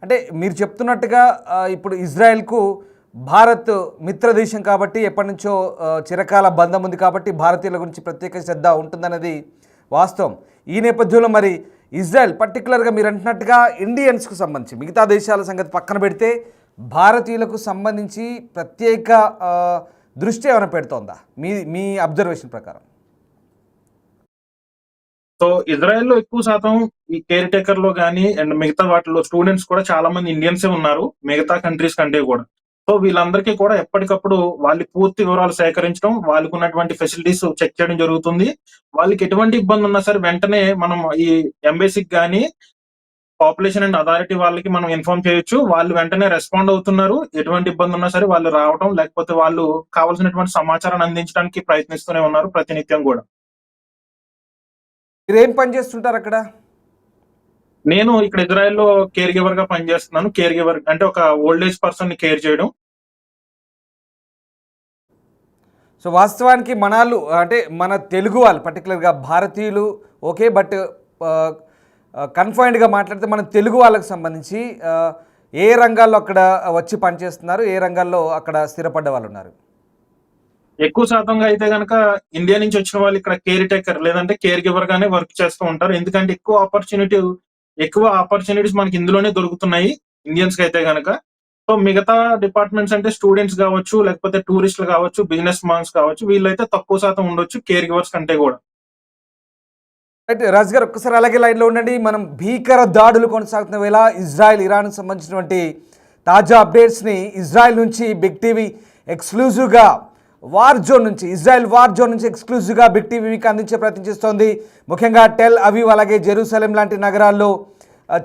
అంటే మీరు చెప్తున్నట్టుగా ఇప్పుడు ఇజ్రాయెల్‌కు భారత్ మిత్ర దేశం కాబట్టి ఎప్పటినుంచో చిరకాల బంధం ఉంది కాబట్టి భారతీయుల గురించి ప్రత్యేక శ్రద్ధ ఉంటుందన్నది వాస్తవం. ఈ నేపథ్యంలో మరి ఇజ్రాయెల్ పర్టిక్యులర్‌గా మీరు అంటున్నట్టుగా ఇండియన్స్‌కు సంబంధించి మిగతా దేశాల సంగతి పక్కన పెడితే భారతీయులకు సంబంధించి ప్రత్యేక దృష్టి ఏమైనా పెడుతోందా మీ మీ అబ్జర్వేషన్ ప్రకారం? సో ఇజ్రాయెల్‌లో ఎక్కువ శాతం ఈ కేర్ టేకర్‌లో గాని అండ్ మిగతా వాటిలో స్టూడెంట్స్ కూడా చాలా మంది ఇండియన్సే ఉన్నారు. మిగతా కంట్రీస్ కంటే కూడా. సో వీళ్ళందరికీ కూడా ఎప్పటికప్పుడు వాళ్ళ పూర్తి వివరాలు సేకరించడం, వాళ్ళకున్నటువంటి ఫెసిలిటీస్ చెక్ చేయడం జరుగుతుంది. వాళ్ళకి ఎటువంటి ఇబ్బంది ఉన్నా సరే వెంటనే మనం ఈ ఎంబసీకి గాని, పాపులేషన్ అండ్ అథారిటీ వాళ్ళకి మనం ఇన్ఫార్మ్ చేయొచ్చు. వాళ్ళు వెంటనే రెస్పాండ్ అవుతున్నారు. ఎటువంటి ఇబ్బంది ఉన్నా సరే వాళ్ళు రావడం, లేకపోతే వాళ్ళు కావాల్సినటువంటి సమాచారాన్ని అందించడానికి ప్రయత్నిస్తూనే ఉన్నారు ప్రతినిత్యం గూడా. మీరేం పని చేస్తుంటారు అక్కడ? నేను ఇక్కడ ఇజ్రాయెల్‌లో కేర్ గివర్‌గా పనిచేస్తున్నాను. కేర్ గివర్ అంటే ఒక ఓల్డ్ ఏజ్ పర్సన్‌ని కేర్ చేయడం. సో వాస్తవానికి మనాళ్ళు అంటే మన తెలుగు వాళ్ళు పర్టికులర్‌గా భారతీయులు ఓకే. బట్ కన్ఫైన్డ్‌గా మాట్లాడితే మన తెలుగు వాళ్ళకి సంబంధించి ఏ రంగాల్లో అక్కడ వచ్చి పనిచేస్తున్నారు? ఏ రంగాల్లో అక్కడ స్థిరపడ్డ వాళ్ళున్నారు? ఎక్కువ శాతంగా అయితే గనక ఇండియా నుంచి వచ్చిన వాళ్ళు ఇక్కడ కేర్ టేకర్ లేదంటే కేర్ గివర్ గానే వర్క్ చేస్తూ ఉంటారు. ఎందుకంటే ఎక్కువ ఆపర్చునిటీస్ మనకి ఇందులోనే దొరుకుతున్నాయి ఇండియన్స్‌కి అయితే గనక. సో మిగతా డిపార్ట్మెంట్స్ అంటే స్టూడెంట్స్ గావచ్చు, లేకపోతే టూరిస్టులు గావచ్చు, బిజినెస్ మాన్స్ కావచ్చు, వీళ్ళైతే తక్కువ శాతం ఉండొచ్చు కేర్ గివర్స్ కంటే గూడా. రైట్ రాజు గారు ఒక్కసారి అలాగే లైన్లో ఉండండి. మనం భీకర దాడులు కొనసాగుతున్న వేళ ఇజ్రాయెల్ ఇరాన్కు సంబంధించినటువంటి తాజా అప్డేట్స్ని ఇజ్రాయెల్ నుంచి బిగ్ టీవీ ఎక్స్క్లూజివ్గా ఇజ్రాయెల్ వార్ జోన్ నుంచి ఎక్స్క్లూజివ్గా బిగ్ టీవీ మీకు అందించే ప్రయత్నం చేస్తోంది. ముఖ్యంగా టెల్ అవీవ్ అలాగే జెరూసలేం లాంటి నగరాల్లో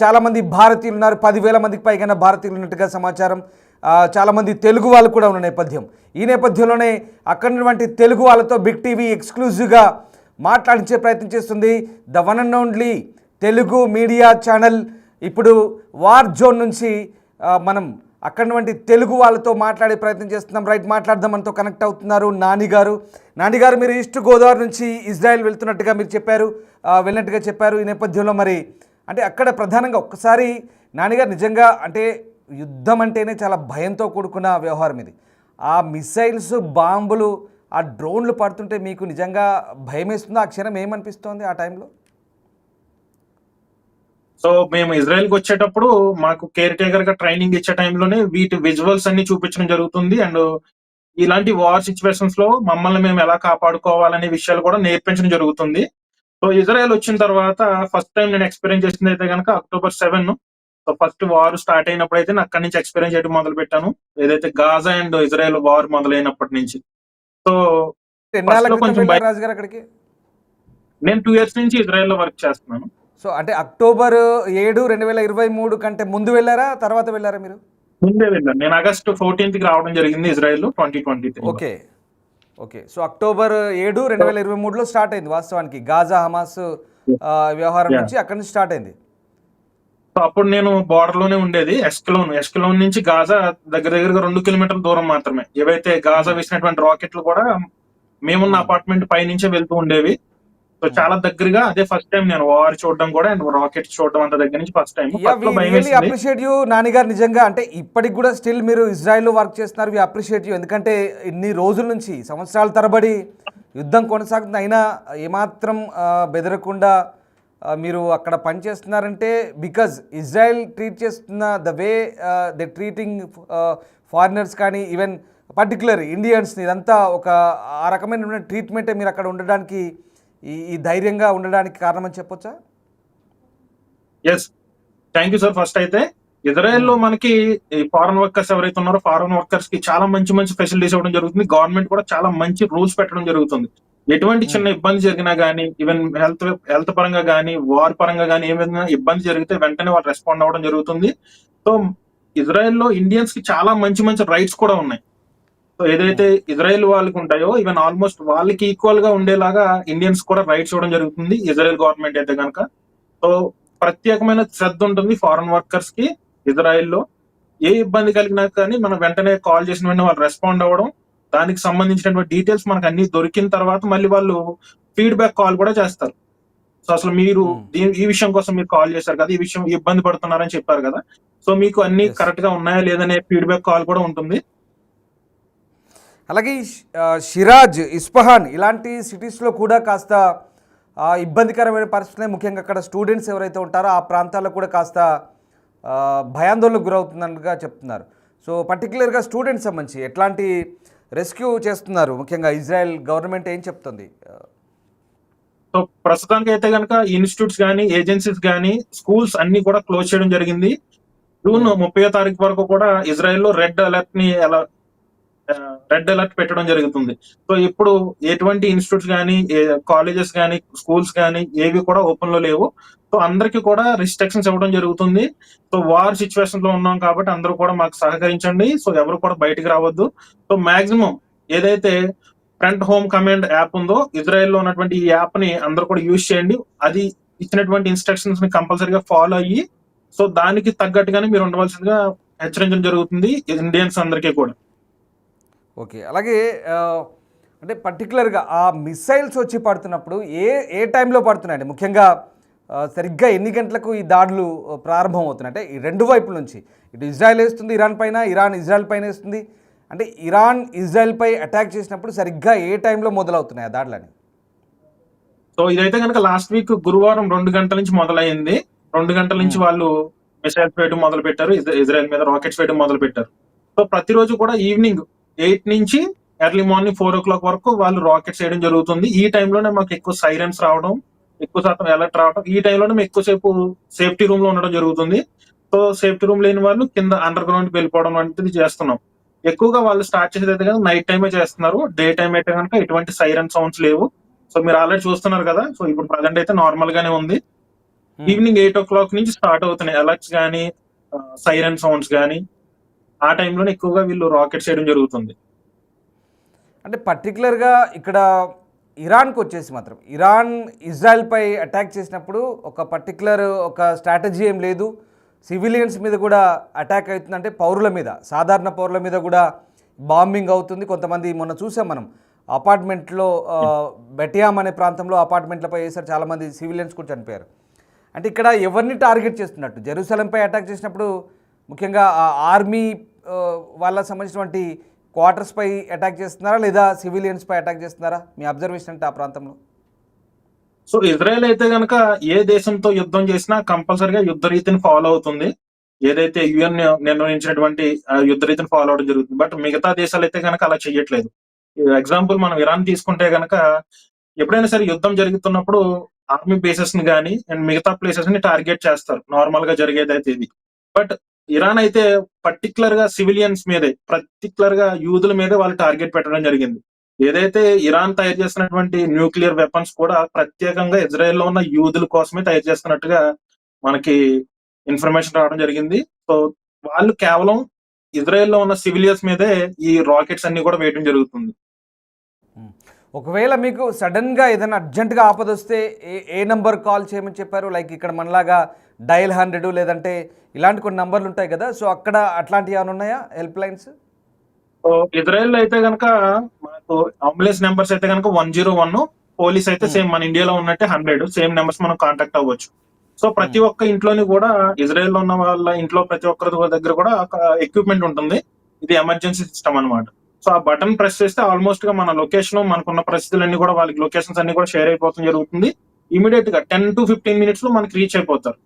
చాలామంది భారతీయులు ఉన్నారు. 10,000 మందికి పైగా భారతీయులు ఉన్నట్టుగా సమాచారం. చాలామంది తెలుగు వాళ్ళు కూడా ఉన్న నేపథ్యం. ఈ నేపథ్యంలోనే అక్కడున్నటువంటి తెలుగు వాళ్ళతో బిగ్ టీవీ ఎక్స్క్లూజివ్గా మాట్లాడించే ప్రయత్నం చేస్తుంది. The one and only Telugu media channel ఇప్పుడు వార్ జోన్ నుంచి మనం అక్కడున్నటువంటి తెలుగు వాళ్ళతో మాట్లాడే ప్రయత్నం చేస్తున్నాం. రైట్ మాట్లాడదాం. మనతో కనెక్ట్ అవుతున్నారు నానిగారు మీరు ఈస్ట్ గోదావరి నుంచి ఇజ్రాయెల్ వెళ్తున్నట్టుగా మీరు చెప్పారు, వెళ్ళినట్టుగా చెప్పారు. ఈ నేపథ్యంలో మరి అంటే అక్కడ ప్రధానంగా ఒక్కసారి నానిగారు నిజంగా అంటే యుద్ధం అంటేనే చాలా భయంతో కూడుకున్న వ్యవహారం ఇది. ఆ మిసైల్స్ బాంబులు ఆ డ్రోన్లు పడుతుంటే మీకు నిజంగా భయం వేస్తుందో ఆ క్షణం ఏమనిపిస్తోంది ఆ టైంలో? సో మేము ఇజ్రాయెల్‌కి వచ్చేటప్పుడు మాకు కేర్ టేకర్ గా ట్రైనింగ్ ఇచ్చే టైంలోనే వీటి విజువల్స్ అన్ని చూపించడం జరుగుతుంది. అండ్ ఇలాంటి వార్ సిచ్యువేషన్స్ లో మమ్మల్ని మేము ఎలా కాపాడుకోవాలనే విషయాలు కూడా నేర్పించడం జరుగుతుంది. సో ఇజ్రాయెల్ వచ్చిన తర్వాత ఫస్ట్ టైం నేను ఎక్స్పీరియన్స్ చేసింది అయితే కనుక October 7. So first war start అయినప్పుడు అయితే నేను అక్కడి నుంచి ఎక్స్పీరియన్స్ చేయడం మొదలు పెట్టాను. ఏదైతే గాజా అండ్ ఇజ్రాయెల్ వార్ మొదలైనప్పటి నుంచి. సో ఎన్నాళ్ళ ఫస్ట్ లో క్రితం కొంచెం వెళ్ళారు రాజు గారు అక్కడికి? నేను 2 ఇయర్స్ నుంచి ఇజ్రాయెల్‌లో వర్క్ చేస్తున్నాను. సో అంటే అక్టోబర్ 7, 2023 కంటే ముందు వెళ్ళారా, తర్వాత వెళ్ళారా మీరు? ముందే వెళ్ళాను. నేను ఆగస్ట్ 14కి రావడం జరిగింది ఇజ్రాయెల్ 2023లో. ఓకే. ఓకే. సో అక్టోబర్ 7, 2023లో స్టార్ట్ అయింది వాస్తవానికి గాజా హమాస్ వ్యవహారం నుంచి అక్కడి నుంచి స్టార్ట్ అయింది. సో అప్పుడు నేను బోర్డర్ లోనే ఉండేది. ఎస్కలోన్ నుంచి గాజా దగ్గరగా 2 కిలోమీటర్ల దూరం మాత్రమే. ఏవైతే గాజా వేసినటువంటి రాకెట్లు కూడా మేమున్న అపార్ట్మెంట్ పై నుంచే వెళ్తూ ఉండేవి. సో చాలా దగ్గరగా అదే ఫస్ట్ టైం నేను వార్ చూడడం కూడా అండ్ రాకెట్స్ చూడడం అంత దగ్గర నుంచి first time. Really appreciate you నానిగారు. నిజంగా అంటే ఇప్పటికి కూడా స్టిల్ మీరు ఇజ్రాయెల్లో వర్క్ చేస్తున్నారు. We appreciate you. ఎందుకంటే ఇన్ని రోజుల నుంచి సంవత్సరాల తరబడి యుద్ధం కొనసాగుతుంది, అయినా ఏమాత్రం బెదరకుండా మీరు అక్కడ పనిచేస్తున్నారంటే బికాజ్ ఇజ్రాయెల్ ట్రీట్ చేస్తున్న the way they treating foreigners కానీ ఈవెన్ పర్టికులర్ ఇండియన్స్ని ఇదంతా ఒక ఆ రకమైన ట్రీట్మెంటే మీరు అక్కడ ఉండడానికి ఈ ధైర్యంగా ఉండడానికి కారణం అని చెప్పొచ్చా? Yes, thank you sir. First అయితే ఇజ్రాయెల్లో మనకి ఫారెన్ వర్కర్స్ ఎవరైతే ఉన్నారో ఫారెన్ వర్కర్స్ కి చాలా మంచి ఫెసిలిటీస్ ఇవ్వడం జరుగుతుంది. గవర్నమెంట్ కూడా చాలా మంచి రూల్స్ పెట్టడం జరుగుతుంది. ఎటువంటి చిన్న ఇబ్బంది జరిగినా గానీ, ఈవెన్ హెల్త్ పరంగా గానీ, వార్ పరంగా గానీ ఏమైనా ఇబ్బంది జరిగితే వెంటనే వాళ్ళు రెస్పాండ్ అవ్వడం జరుగుతుంది. సో ఇజ్రాయెల్లో ఇండియన్స్ కి చాలా మంచి రైట్స్ కూడా ఉన్నాయి. సో ఏదైతే ఇజ్రాయెల్ వాళ్ళకి ఉంటాయో ఈవెన్ ఆల్మోస్ట్ వాళ్ళకి ఈక్వల్ గా ఉండేలాగా ఇండియన్స్ కూడా రైట్స్ ఇవ్వడం జరుగుతుంది ఇజ్రాయెల్ గవర్నమెంట్ అయితే కనుక. సో ప్రత్యేకమైన శ్రద్ధ ఉంటుంది ఫారెన్ వర్కర్స్ కి ఇజ్రాయెల్లో. ఏ ఇబ్బంది కలిగినా కానీ మనం వెంటనే కాల్ చేసిన వెంటనే వాళ్ళు రెస్పాండ్ అవ్వడం, దానికి సంబంధించినటువంటి డీటెయిల్స్ మనకు అన్ని దొరికిన తర్వాత మళ్ళీ వాళ్ళు ఫీడ్బ్యాక్ కాల్ కూడా చేస్తారు. సో అసలు మీరు ఉమ్, ఈ విషయం కోసం మీరు కాల్ చేశారు కదా, ఈ విషయం ఇబ్బంది పడుతున్నారని చెప్పారు కదా. సో మీకు అన్ని ఎస్. కరెక్ట్ గా ఉన్నాయా లేదనే ఫీడ్‌బ్యాక్ కాల్ కూడా ఉంటుంది. అలాగే ఈ షిరాజ్, ఇస్ఫహాన్ ఇలాంటి సిటీస్లో కూడా కాస్త ఇబ్బందికరమైన పరిస్థితులే, ముఖ్యంగా అక్కడ స్టూడెంట్స్ ఎవరైతే ఉంటారో ఆ ప్రాంతాల్లో కూడా కాస్త భయాందోళనకు గురవుతున్నట్టుగా చెప్తున్నారు. సో పర్టికులర్గా స్టూడెంట్స్ సంబంధించి ఎట్లాంటి రెస్క్యూ చేస్తున్నారు, ముఖ్యంగా ఇజ్రాయెల్ గవర్నమెంట్ ఏం చెప్తుంది? సో ప్రస్తుతానికైతే గనక ఇన్‌స్టిట్యూట్స్ గాని, ఏజెన్సీస్ గాని, స్కూల్స్ అన్ని కూడా క్లోజ్ చేయడం జరిగింది. జూన్ 30వ తారీఖు వరకు కూడా ఇజ్రాయెల్‌లో రెడ్ అలర్ట్ పెట్టడం జరుగుతుంది. సో ఇప్పుడు ఎటువంటి ఇన్‌స్టిట్యూట్స్ గాని, కాలేజెస్ గాని, స్కూల్స్ గాని ఏవి కూడా ఓపెన్‌లో లేవు. సో అందరికి కూడా రిస్ట్రిక్షన్స్ ఇవ్వడం జరుగుతుంది. సో వార్ సిట్యుయేషన్‌లో ఉన్నాం కాబట్టి అందరూ కూడా మాకు సహకరించండి. సో ఎవరు కూడా బయటికి రావద్దు. సో మాక్సిమం ఏదైతే ఫ్రంట్ హోమ్ కమాండ్ యాప్ ఉందో, ఇజ్రాయెల్‌లో ఉన్నటువంటి ఈ యాప్‌ని అందరూ కూడా యూజ్ చేయండి. అది ఇచ్చినటువంటి ఇన్‌స్ట్రక్షన్స్‌ని కంపల్సరీగా ఫాలో అయ్యి, సో దానికి తగ్గట్టుగానే మీరు ఉండవలసిందిగా హెచ్చరించడం జరుగుతుంది ఇండియన్స్ అందరికీ కూడా. ఓకే. అలాగే అంటే పర్టికులర్గా ఆ మిసైల్స్ వచ్చి పడుతున్నప్పుడు ఏ ఏ టైంలో పడుతున్నాయండి? ముఖ్యంగా సరిగ్గా ఎన్ని గంటలకు ఈ దాడులు ప్రారంభం అవుతున్నాయి? అంటే ఈ రెండు వైపుల నుంచి, ఇటు ఇజ్రాయెల్ వేస్తుంది ఇరాన్ పైన, ఇరాన్ ఇజ్రాయెల్ పైన వేస్తుంది. అంటే ఇరాన్ ఇజ్రాయెల్పై అటాక్ చేసినప్పుడు సరిగ్గా ఏ టైంలో మొదలవుతున్నాయి ఆ దాడులని? సో ఇదైతే గనక లాస్ట్ వీక్ గురువారం 2 గంటల నుంచి మొదలైంది. 2 గంటల నుంచి ఉమ్, వాళ్ళు మిసైల్స్ వేయడం మొదలుపెట్టారు. ఇజ్రాయెల్ మీద రాకెట్స్ వేయడం మొదలుపెట్టారు. సో ప్రతిరోజు కూడా ఈవినింగ్ 8 నుంచి ఎర్లీ మార్నింగ్ 4:00 వరకు వాళ్ళు రాకెట్స్ వేయడం జరుగుతుంది. ఈ టైంలోనే మాకు ఎక్కువ సైరన్స్ రావడం, ఎక్కువ శాతం అలర్ట్ రావడం, ఈ టైంలోనే మేము ఎక్కువసేపు సేఫ్టీ రూమ్ లో ఉండడం జరుగుతుంది. సో సేఫ్టీ రూమ్ లేని వాళ్ళు కింద అండర్ గ్రౌండ్ కి వెళ్ళిపోవడం వంటిది చేస్తున్నాం. ఎక్కువగా వాళ్ళు స్టార్ట్ చేసేది అయితే కనుక నైట్ టైమే చేస్తున్నారు. డే టైం అయితే కనుక ఎటువంటి సైరన్ సౌండ్స్ లేవు. సో మీరు ఆల్రెడీ చూస్తున్నారు కదా. సో ఇప్పుడు ప్రజెంట్ అయితే నార్మల్ గానే ఉంది. ఉమ్. ఈవినింగ్ 8:00 నుంచి స్టార్ట్ అవుతున్నాయి అలర్ట్స్ గానీ, సైరన్ సౌండ్స్ గానీ. ఆ టైంలోనే ఎక్కువగా వీళ్ళు రాకెట్స్ చేయడం జరుగుతుంది. అంటే పర్టికులర్గా ఇక్కడ ఇరాన్కి వచ్చేసి మాత్రం, ఇరాన్ ఇజ్రాయెల్పై అటాక్ చేసినప్పుడు ఒక పర్టికులర్ ఒక స్ట్రాటజీ ఏం లేదు, సివిలియన్స్ మీద కూడా అటాక్ అవుతుంది. అంటే పౌరుల మీద, సాధారణ పౌరుల మీద కూడా బాంబింగ్ అవుతుంది. కొంతమంది మొన్న చూసాం మనం అపార్ట్మెంట్లో, బెటియామ్ అనే ప్రాంతంలో అపార్ట్మెంట్లపై వేసారు, చాలామంది సివిలియన్స్ కూడా చనిపోయారు. అంటే ఇక్కడ ఎవరిని టార్గెట్ చేస్తున్నట్టు? జెరూసలంపై అటాక్ చేసినప్పుడు ముఖ్యంగా ఆ ఆర్మీ వాళ్ళకి సంబంధించినటువంటి క్వార్టర్స్పై అటాక్ చేస్తున్నారా, లేదా సివిలియన్స్పై అటాక్ చేస్తున్నారా? మీ అబ్జర్వేషన్ అంటే ఆ ప్రాంతంలో. సో ఇజ్రాయెల్ అయితే గనక ఏ దేశంతో యుద్ధం చేసినా కంపల్సరీగా యుద్ధ రీతిని ఫాలో అవుతుంది. ఏదైతే యుఎన్ నిర్ణయించినటువంటి యుద్ధ రీతిని ఫాలో అవడం జరుగుతుంది. బట్ మిగతా దేశాలు అయితే గనక అలా చెయ్యట్లేదు. ఎగ్జాంపుల్ మనం ఇరాన్ తీసుకుంటే గనక ఎప్పుడైనా సరే యుద్ధం జరుగుతున్నప్పుడు ఆర్మీ బేసెస్ ని గానీ అండ్ మిగతా ప్లేసెస్ ని టార్గెట్ చేస్తారు. నార్మల్ గా జరిగేదైతే ఇది. బట్ ఇరాన్ అయితే పర్టికులర్ గా సివిలియన్స్ మీదే, పర్టికులర్ గా యూదుల మీదే వాళ్ళు టార్గెట్ పెట్టడం జరిగింది. ఏదైతే ఇరాన్ తయారు చేస్తున్నటువంటి న్యూక్లియర్ వెపన్స్ కూడా ప్రత్యేకంగా ఇజ్రాయెల్లో ఉన్న యూదుల కోసమే తయారు చేస్తున్నట్టుగా మనకి ఇన్ఫర్మేషన్ రావడం జరిగింది. సో వాళ్ళు కేవలం ఇజ్రాయెల్లో ఉన్న సివిలియన్స్ మీదే ఈ రాకెట్స్ అన్ని కూడా వేయడం జరుగుతుంది. ఉమ్. ఒకవేళ మీకు సడన్గా ఏదైనా అర్జెంటుగా ఆపదొస్తే ఏ నంబర్ కాల్ చేయమని చెప్పారు? లైక్ ఇక్కడ మనలాగా డయల్ 100 లేదంటే ఇలాంటి కొన్ని నంబర్లు ఉంటాయి కదా, సో అక్కడ అట్లాంటివి ఏమైనా ఉన్నాయా హెల్ప్ లైన్స్? సో ఇజ్రాయెల్ అయితే గనక మనకు అంబులెన్స్ నెంబర్స్ అయితే గనక 101, పోలీస్ అయితే సేమ్ మన ఇండియాలో ఉన్నట్టే 100 సేమ్ నెంబర్స్ మనం కాంటాక్ట్ అవ్వచ్చు. సో ప్రతి ఒక్క ఇంట్లోని కూడా ఇజ్రాయెల్ లో ఉన్న వాళ్ళ ఇంట్లో ప్రతి ఒక్కరి దగ్గర కూడా ఒక ఎక్విప్మెంట్ ఉంటుంది. ఇది ఎమర్జెన్సీ సిస్టమ్ అన్నమాట. సో ఆ బటన్ ప్రెస్ చేస్తే ఆల్మోస్ట్ గా మన లొకేషన్, మనకున్న పరిస్థితులన్నీ కూడా వాళ్ళకి లొకేషన్స్ అన్ని కూడా షేర్ అయిపోవడం జరుగుతుంది. ఇమీడియట్ గా 10 to 15 మినిట్స్ లో మనకి రీచ్ అయిపోతారు.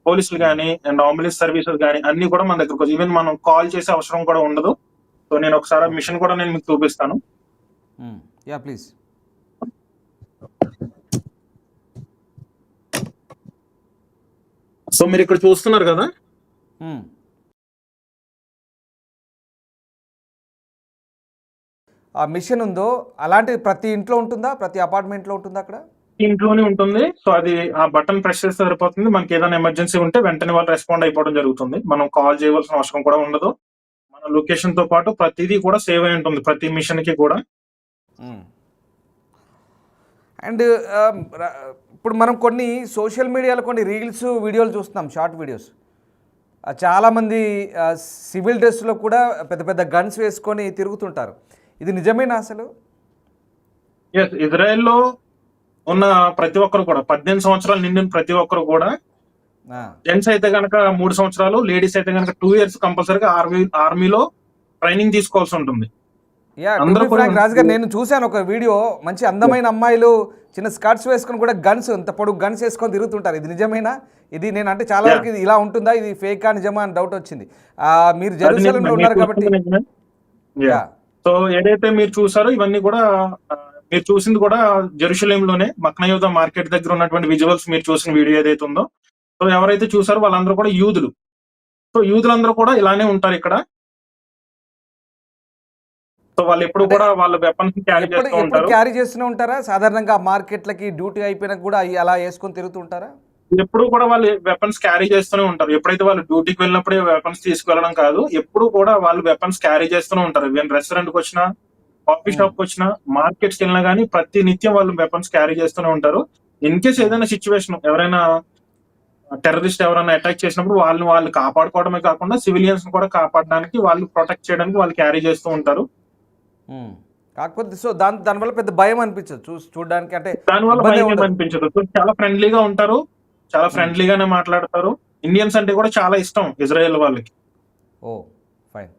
పోలీసులు గానీ అండ్ అంబులెన్స్ సర్వీసెస్ గానీ అన్ని కూడా మన దగ్గరకు ఈవెన్ మనం కాల్ చేసే అవసరం కూడా ఉండదు. సో నేను ఒకసారి మిషన్ కూడా నేను మీకు చూపిస్తాను. Yeah please. సో మీరు ఇక్కడ చూస్తున్నారు కదా. ఆ మిషన్ ఉందో అలాంటిది ప్రతి ఇంట్లో ఉంటుందా, ప్రతి అపార్ట్మెంట్లో ఉంటుందా అక్కడ? ఇంట్లోనే ఉంటుంది. సో అది ఆ బటన్ ప్రెస్ చేస్తే సరిపోతుంది. మనకి ఏదైనా ఎమర్జెన్సీ ఉంటే వెంటనే వాళ్ళు రెస్పాండ్ అయిపోవడం జరుగుతుంది. మనం కాల్ చేయవలసిన అవసరం కూడా ఉండదు. మన లొకేషన్ తో పాటు ప్రతిదీ కూడా సేవ్ అయి ఉంటుంది ప్రతి మిషన్ కి కూడా. అండ్ ఇప్పుడు మనం కొన్ని సోషల్ మీడియాలో కొన్ని రీల్స్, వీడియోలు చూస్తున్నాం, షార్ట్ వీడియోస్. చాలామంది సివిల్ డ్రెస్లో కూడా పెద్ద పెద్ద గన్స్ వేసుకొని తిరుగుతుంటారు. ఇది నిజమేనా అసలు? ఇజ్రాయెల్లో ఉన్న ప్రతి ఒక్కరు కూడా 18 సంవత్సరాలు నిండిన ప్రతి ఒక్కరు కూడా, ఆ, జెంట్స్ అయితే గనక 3 సంవత్సరాలు, లేడీస్ అయితే గనక 2 ఇయర్స్ కంపల్సరీగా ఆర్మీలో ట్రైనింగ్ తీసుకోవాల్సి ఉంటుంది. యా టు అందరూ బి కూడా ఫ్రాంక్ రాజు గారు, నేను చూశాను ఒక వీడియో, మంచి అందమైన అమ్మాయిలు చిన్న స్కర్ట్స్ వేసుకొని కూడా గన్స్, ఇంత పొడుగు గన్స్ వేసుకొని తిరుగుతుంటారు. ఇది నిజమేనా? ఇది నేను అంటే చాలా వరకు ఇది ఇలా ఉంటుందా, ఇది ఫేకా నిజమా అని డౌట్ వచ్చింది. మీరు అది జెరూసలంలో ఉన్నారు కాబట్టి. యా సో ఏదైతే మీరు చూసారో ఇవన్నీ కూడా మీరు చూసింది కూడా జెరూసలేంలోనే మక్నయూద మార్కెట్ దగ్గర ఉన్నటువంటి విజువల్స్, మీరు చూసిన వీడియో ఏదైతే ఉందో, సో ఎవరైతే చూసారో వాళ్ళందరూ కూడా యూదులు. సో యూదులందరూ కూడా ఇలానే ఉంటారు ఇక్కడ. సో వాళ్ళు ఎప్పుడు అంటే కూడా వాళ్ళ వెపన్స్ క్యారీ ఎప్పుడు చేస్తూ ఎప్పుడు ఉంటారు. క్యారీ చేస్తూనే ఉంటారా? సాధారణంగా మార్కెట్లకి డ్యూటీ అయిపోయినా కూడా అవి అలా వేసుకొని తిరుగుతూ ఉంటారా? ఎప్పుడు కూడా వాళ్ళు వెపన్స్ క్యారీ చేస్తూనే ఉంటారు. ఎప్పుడైతే వాళ్ళు డ్యూటీకి వెళ్ళినప్పుడే వెపన్స్ తీసుకెళ్లడం కాదు, ఎప్పుడు కూడా వాళ్ళు వెపన్స్ క్యారీ చేస్తూనే ఉంటారు. ఈవెన్ రెస్టారెంట్ కి వచ్చినా, కాఫీ ఉమ్, షాప్ కి వచ్చినా, మార్కెట్స్ కి వెళ్ళినా గానీ ప్రతి నిత్యం వాళ్ళు వెపన్స్ క్యారీ చేస్తూనే ఉంటారు. ఇన్ కేస్ ఉమ్, ఏదైనా సిచ్యువేషన్, ఎవరైనా టెర్రరిస్ట్ ఎవరైనా అటాక్ చేసినప్పుడు వాళ్ళని వాళ్ళు కాపాడుకోవడమే కాకుండా సివిలియన్స్ కూడా కాపాడడానికి, వాళ్ళు ప్రొటెక్ట్ చేయడానికి వాళ్ళు క్యారీ చేస్తూ ఉంటారు. ఉమ్. కాకపోతే సో దానివల్ల పెద్ద భయం అనిపించదు చూడడానికి, అంటే దానివల్ల ఇబ్బంది భయం ఉండదు. ఏమనిపించదు. సో చాలా ఫ్రెండ్లీగా ఉంటారు, చాలా ఉమ్, ఫ్రెండ్లీగానే మాట్లాడతారు. ఇండియన్స్ అంటే కూడా చాలా ఇష్టం ఇజ్రాయెల్ వాళ్ళకి. ఓ ఫైన్.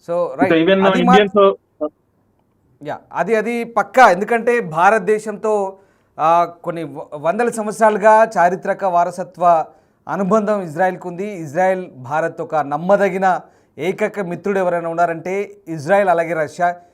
సో రైట్, ఈవెన్ అది మా ఇండియన్స్ యా అది పక్కా. ఎందుకంటే భారతదేశంతో కొన్ని వందల సంవత్సరాలుగా చారిత్రక వారసత్వ అనుబంధం ఇజ్రాయెల్కు ఉంది. ఇజ్రాయెల్ భారత్ ఒక నమ్మదగిన ఏకైక మిత్రుడు ఎవరైనా ఉన్నారంటే ఇజ్రాయెల్, అలాగే రష్యా.